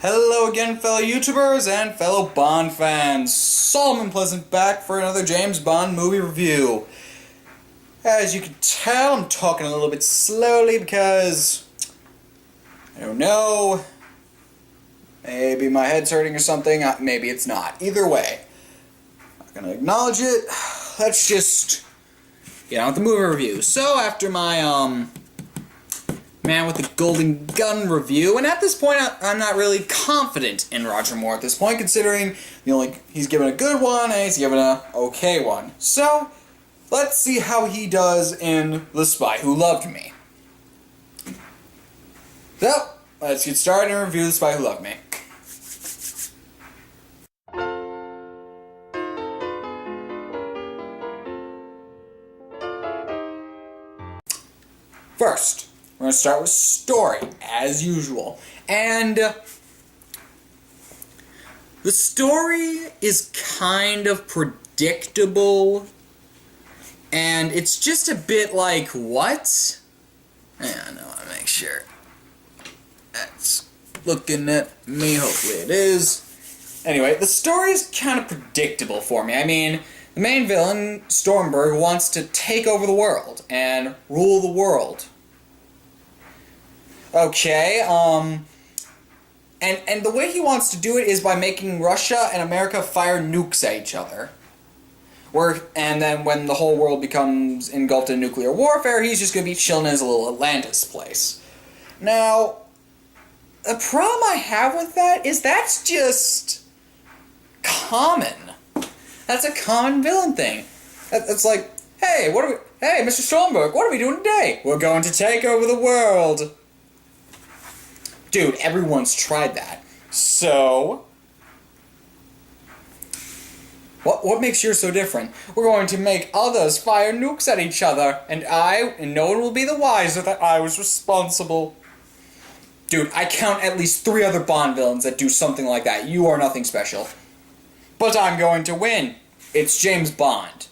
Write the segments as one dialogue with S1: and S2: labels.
S1: Hello again, fellow YouTubers and fellow Bond fans. Solomon Pleasant back for another James Bond movie review. As you can tell, I'm talking a little bit slowly because I don't know. Maybe my head's hurting or something. Maybe it's not. Either way, I'm not gonna acknowledge it. Let's just get on with the movie review. So after my Man with the Golden Gun review, and at this point I'm not really confident in Roger Moore at this point, considering he's given a good one and he's given a okay one. So let's see how he does in The Spy Who Loved Me. So let's get started and review The Spy Who Loved Me. First, we're going to start with story, as usual. And the story is kind of predictable, and it's just a bit like, what? I want to make sure that's looking at me. Hopefully it is. Anyway, the story is kind of predictable for me. I mean, the main villain, Stromberg, wants to take over the world and rule the world. Okay, and the way he wants to do it is by making Russia and America fire nukes at each other. And then when the whole world becomes engulfed in nuclear warfare, he's just going to be chilling in his little Atlantis place. Now, the problem I have with that is that's just common. That's a common villain thing. It's like, hey, hey, Mr. Stromberg, what are we doing today? We're going to take over the world. Dude, everyone's tried that. So, what makes yours so different? We're going to make others fire nukes at each other, and no one will be the wiser that I was responsible. Dude, I count at least 3 other Bond villains that do something like that. You are nothing special. But I'm going to win. It's James Bond.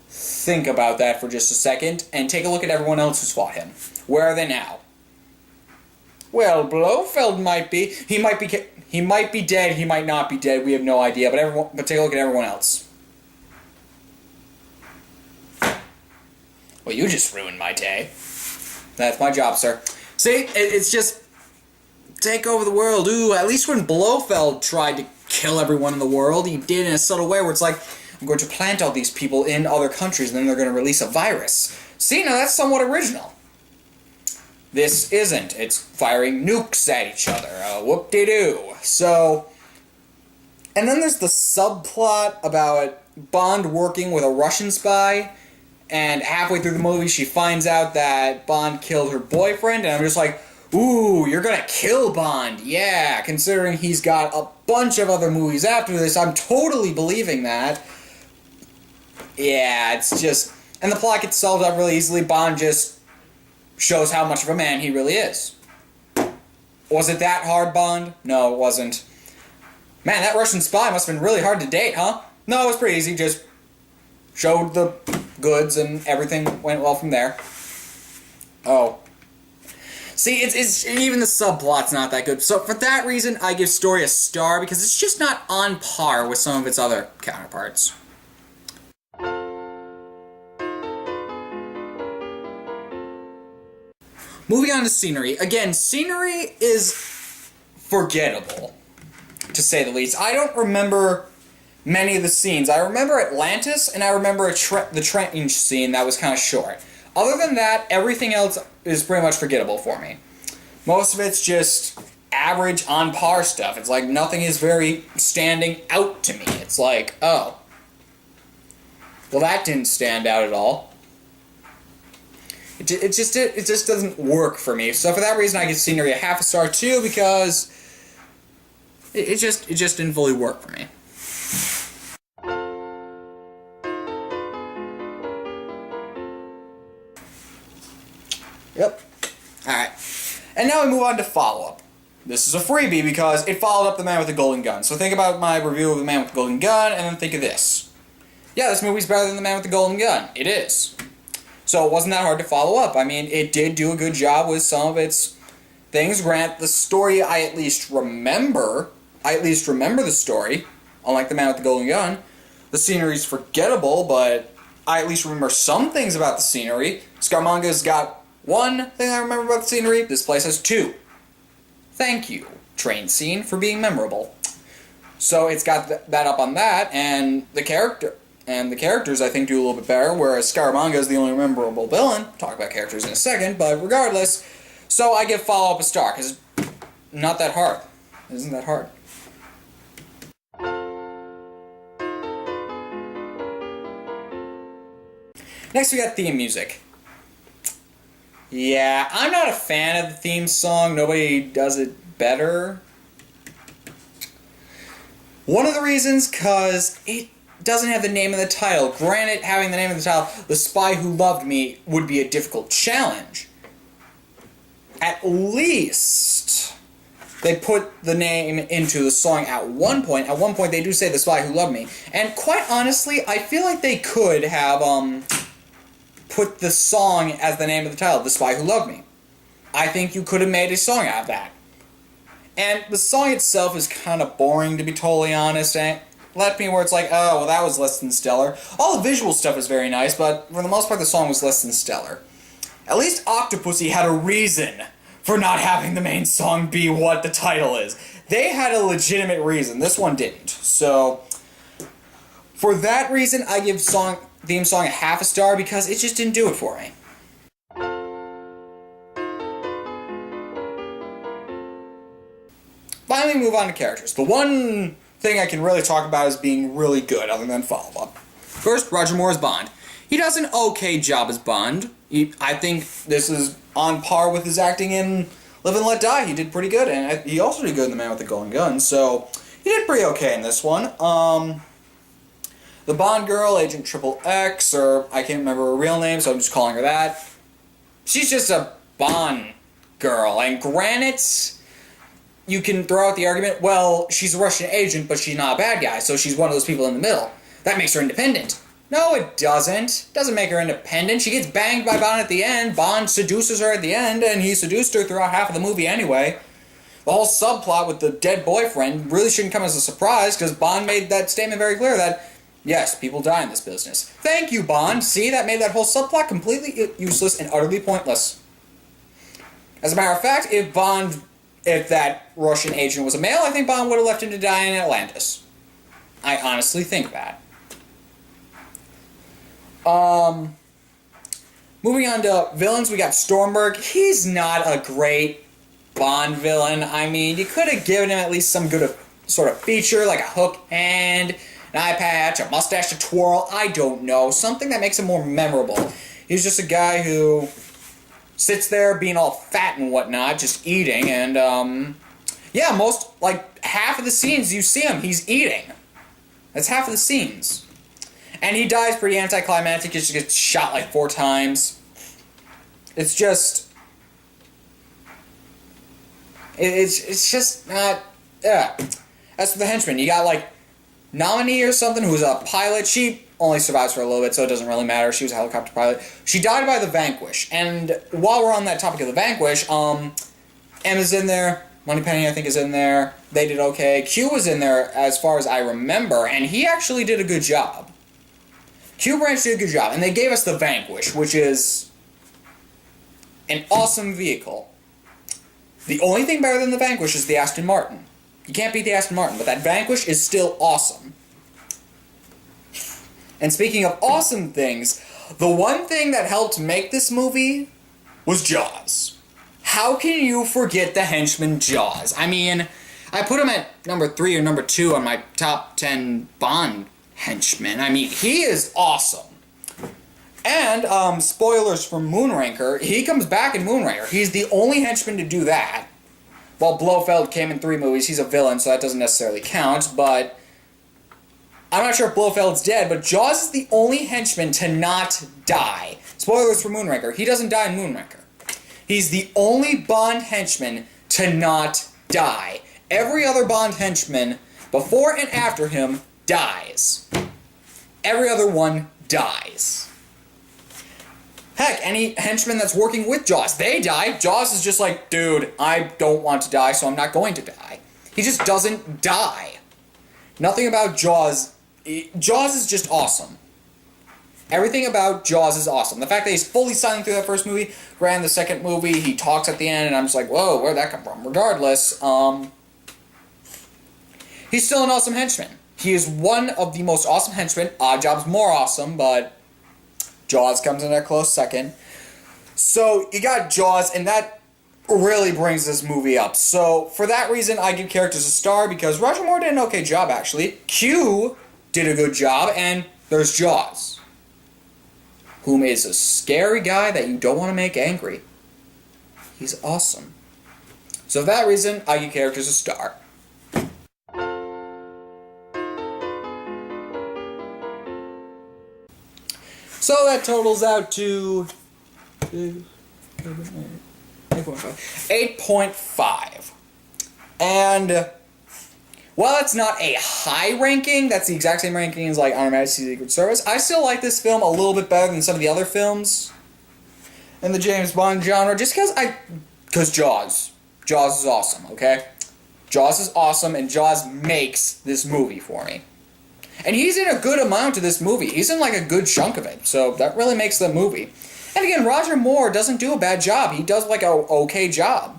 S1: Think about that for just a second, and take a look at everyone else who's fought him. Where are they now? Well, Blofeld might be. He might be dead. He might not be dead. We have no idea. But take a look at everyone else. Well, you just ruined my day. That's my job, sir. See, it's just take over the world. Ooh, at least when Blofeld tried to kill everyone in the world, he did in a subtle way where it's like, I'm going to plant all these people in other countries, and then they're going to release a virus. See, now that's somewhat original. This isn't. It's firing nukes at each other. Whoop-de-doo. So, and then there's the subplot about Bond working with a Russian spy, and halfway through the movie she finds out that Bond killed her boyfriend, and I'm just like, ooh, you're gonna kill Bond. Yeah, considering he's got a bunch of other movies after this, I'm totally believing that. Yeah, it's just, and the plot gets solved up really easily. Bond just shows how much of a man he really is. Was it that hard, Bond? No, it wasn't. Man, that Russian spy must have been really hard to date, huh? No, it was pretty easy. Just showed the goods and everything went well from there. Oh. See, it's even the subplot's not that good. So for that reason, I give story a star because it's just not on par with some of its other counterparts. Moving on to scenery. Again, scenery is forgettable, to say the least. I don't remember many of the scenes. I remember Atlantis, and I remember the trench scene that was kind of short. Other than that, everything else is pretty much forgettable for me. Most of it's just average, on-par stuff. It's like nothing is very standing out to me. It's like, oh, well, that didn't stand out at all. It just doesn't work for me. So for that reason, I give scenery a half a star too, because it just didn't fully work for me. Yep. Alright. And now we move on to follow-up. This is a freebie because it followed up The Man with the Golden Gun. So think about my review of The Man with the Golden Gun, and then think of this. Yeah, this movie's better than The Man with the Golden Gun. It is. So it wasn't that hard to follow up. I mean, it did do a good job with some of its things. Grant, the story I at least remember. I at least remember the story, unlike The Man with the Golden Gun. The scenery's forgettable, but I at least remember some things about the scenery. Scaramouche's got one thing I remember about the scenery. This place has two. Thank you, train scene, for being memorable. So it's got that up on that, and the characters I think do a little bit better, whereas Scaramanga is the only memorable villain. Talk about characters in a second, but regardless, so I give Follow Up a star, because it's not that hard. It isn't that hard. Next we got theme music. Yeah, I'm not a fan of the theme song. Nobody does it better. One of the reasons, because it doesn't have the name of the title. Granted, having the name of the title, The Spy Who Loved Me, would be a difficult challenge. At least they put the name into the song at one point. At one point, they do say The Spy Who Loved Me. And quite honestly, I feel like they could have put the song as the name of the title, The Spy Who Loved Me. I think you could have made a song out of that. And the song itself is kind of boring, to be totally honest. And left me where it's like, oh, well, that was less than stellar. All the visual stuff is very nice, but for the most part, the song was less than stellar. At least Octopussy had a reason for not having the main song be what the title is. They had a legitimate reason. This one didn't. So, for that reason, I give theme song a half a star, because it just didn't do it for me. Finally, move on to characters. The one thing I can really talk about as being really good, other than follow-up. First, Roger Moore as Bond. He does an okay job as Bond. I think this is on par with his acting in Live and Let Die. He did pretty good, and he also did good in The Man with the Golden Gun, so he did pretty okay in this one. The Bond girl, Agent Triple X, or I can't remember her real name, so I'm just calling her that. She's just a Bond girl, and granted, you can throw out the argument, well, she's a Russian agent, but she's not a bad guy, so she's one of those people in the middle. That makes her independent. No, it doesn't. It doesn't make her independent. She gets banged by Bond at the end. Bond seduces her at the end, and he seduced her throughout half of the movie anyway. The whole subplot with the dead boyfriend really shouldn't come as a surprise, because Bond made that statement very clear that, yes, people die in this business. Thank you, Bond. See, that made that whole subplot completely useless and utterly pointless. As a matter of fact, if that Russian agent was a male, I think Bond would have left him to die in Atlantis. I honestly think that. Moving on to villains, we got Stormberg. He's not a great Bond villain. I mean, you could have given him at least some good sort of feature, like a hook hand, an eye patch, a mustache to twirl, I don't know. Something that makes him more memorable. He's just a guy who sits there being all fat and whatnot, just eating, and, yeah, half of the scenes you see him, he's eating. That's half of the scenes. And he dies pretty anticlimactic, he just gets shot like 4 times. It's just... It's just not... Yeah. As for the henchman, you got, Nominee or something, who's a pilot. She only survives for a little bit, so it doesn't really matter. She was a helicopter pilot. She died by the Vanquish. And while we're on that topic of the Vanquish, Emma's in there. Moneypenny, I think, is in there. They did okay. Q was in there, as far as I remember, and he actually did a good job. Q Branch did a good job, and they gave us the Vanquish, which is an awesome vehicle. The only thing better than the Vanquish is the Aston Martin. You can't beat the Aston Martin, but that Vanquish is still awesome. And speaking of awesome things, the one thing that helped make this movie was Jaws. How can you forget the henchman Jaws? I mean, I put him at number 3 or number 2 on my top 10 Bond henchmen. I mean, he is awesome. And, spoilers for Moonraker, he comes back in Moonraker. He's the only henchman to do that. While Blofeld came in 3 movies, he's a villain, so that doesn't necessarily count, but I'm not sure if Blofeld's dead, but Jaws is the only henchman to not die. Spoilers for Moonraker, he doesn't die in Moonraker. He's the only Bond henchman to not die. Every other Bond henchman, before and after him, dies. Every other one dies. Heck, any henchman that's working with Jaws, they die. Jaws is just like, dude, I don't want to die, so I'm not going to die. He just doesn't die. Nothing about Jaws. Jaws is just awesome. Everything about Jaws is awesome. The fact that he's fully silent through that first movie, granted the second movie, he talks at the end, and I'm just like, whoa, where'd that come from? Regardless, he's still an awesome henchman. He is one of the most awesome henchmen. Oddjob's more awesome, but Jaws comes in a close second. So, you got Jaws, and that really brings this movie up. So, for that reason, I give characters a star, because Roger Moore did an okay job, actually. Q did a good job, and there's Jaws, whom is a scary guy that you don't want to make angry. He's awesome. So for that reason, I give characters a star. So that totals out to 8.5. And while it's not a high ranking, that's the exact same ranking as like On Her Majesty's Secret Service, I still like this film a little bit better than some of the other films in the James Bond genre, just because Jaws. Jaws is awesome, okay? Jaws is awesome, and Jaws makes this movie for me. And he's in a good amount of this movie. He's in like a good chunk of it, so that really makes the movie. And again, Roger Moore doesn't do a bad job. He does like a okay job.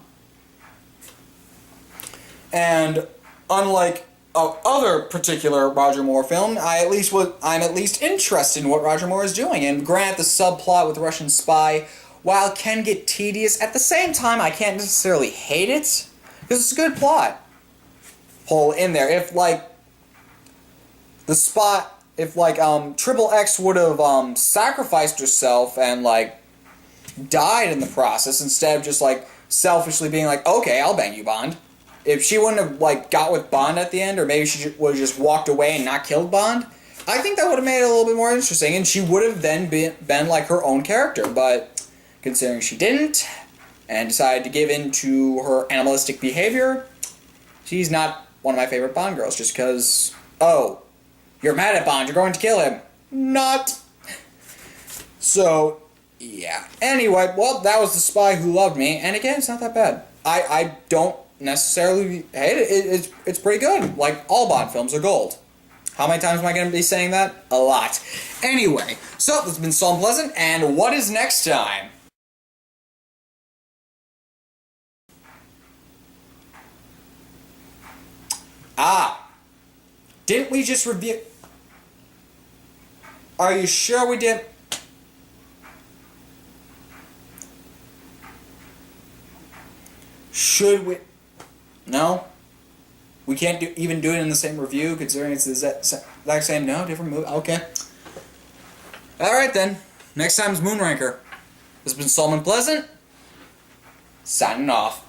S1: And unlike other particular Roger Moore film, I'm at least interested in what Roger Moore is doing. And grant the subplot with the Russian spy, while it can get tedious, at the same time I can't necessarily hate it, because it's a good plot hole in there. If Triple X would have sacrificed herself and died in the process, instead of just selfishly being like, okay, I'll bang you, Bond. If she wouldn't have got with Bond at the end, or maybe she would have just walked away and not killed Bond, I think that would have made it a little bit more interesting, and she would have then been like her own character. But considering she didn't, and decided to give in to her animalistic behavior, she's not one of my favorite Bond girls, just because, oh, you're mad at Bond, you're going to kill him. Not. So, yeah. Anyway, well, that was The Spy Who Loved Me, and again, it's not that bad. I don't necessarily hate it. It's pretty good. Like, all Bond films are gold. How many times am I going to be saying that? A lot. Anyway, so, this has been Saul Pleasant, and what is next time? Didn't we just review... Are you sure we did? Should we? No? We can't even do it in the same review, considering it's the exact same... No, different movie? Okay. Alright then. Next time's Moonraker. This has been Solomon Pleasant. Signing off.